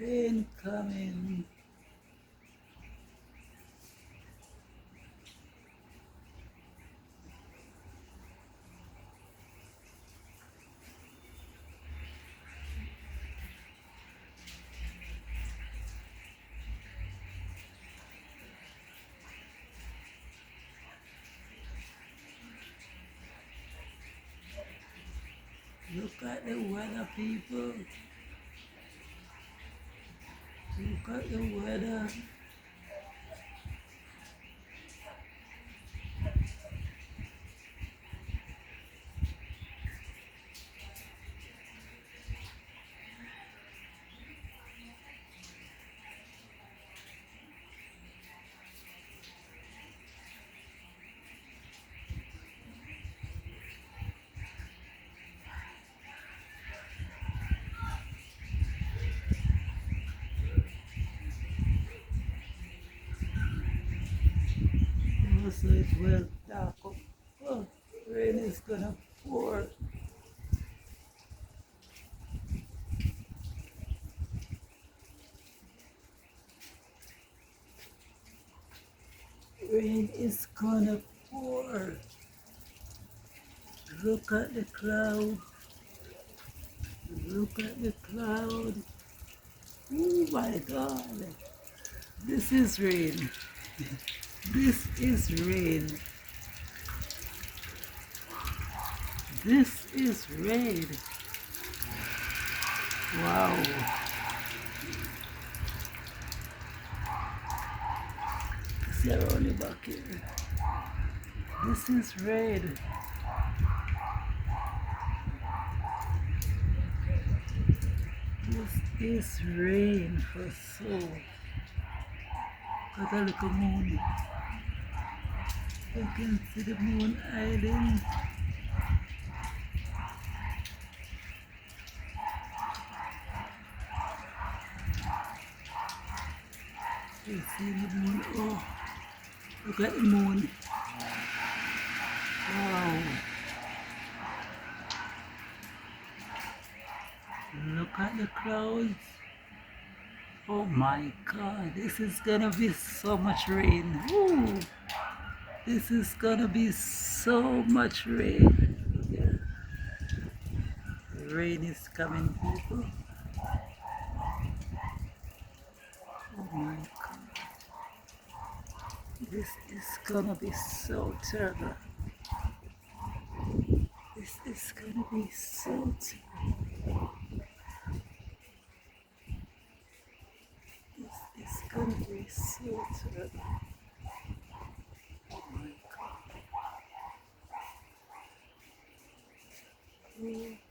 Rain coming. Look at the weather, people. Look at the weather. Also, it will dark up. Oh, rain is gonna pour. Rain is gonna pour. Look at the cloud. Look at the cloud. Oh my God. This is rain. This is rain. This is rain. Wow. See around the back here. This is rain. This is rain for so. Got a little moon. You can see the moon island. You see the moon. Oh, look at the moon. Wow. Look at the clouds. Oh my God, this is gonna be so much rain. Ooh, this is gonna be so much rain. Yeah. Rain is coming, people. Oh my God. This is gonna be so terrible. This is gonna be so terrible. This is gonna be so terrible. Oh my God. Oh.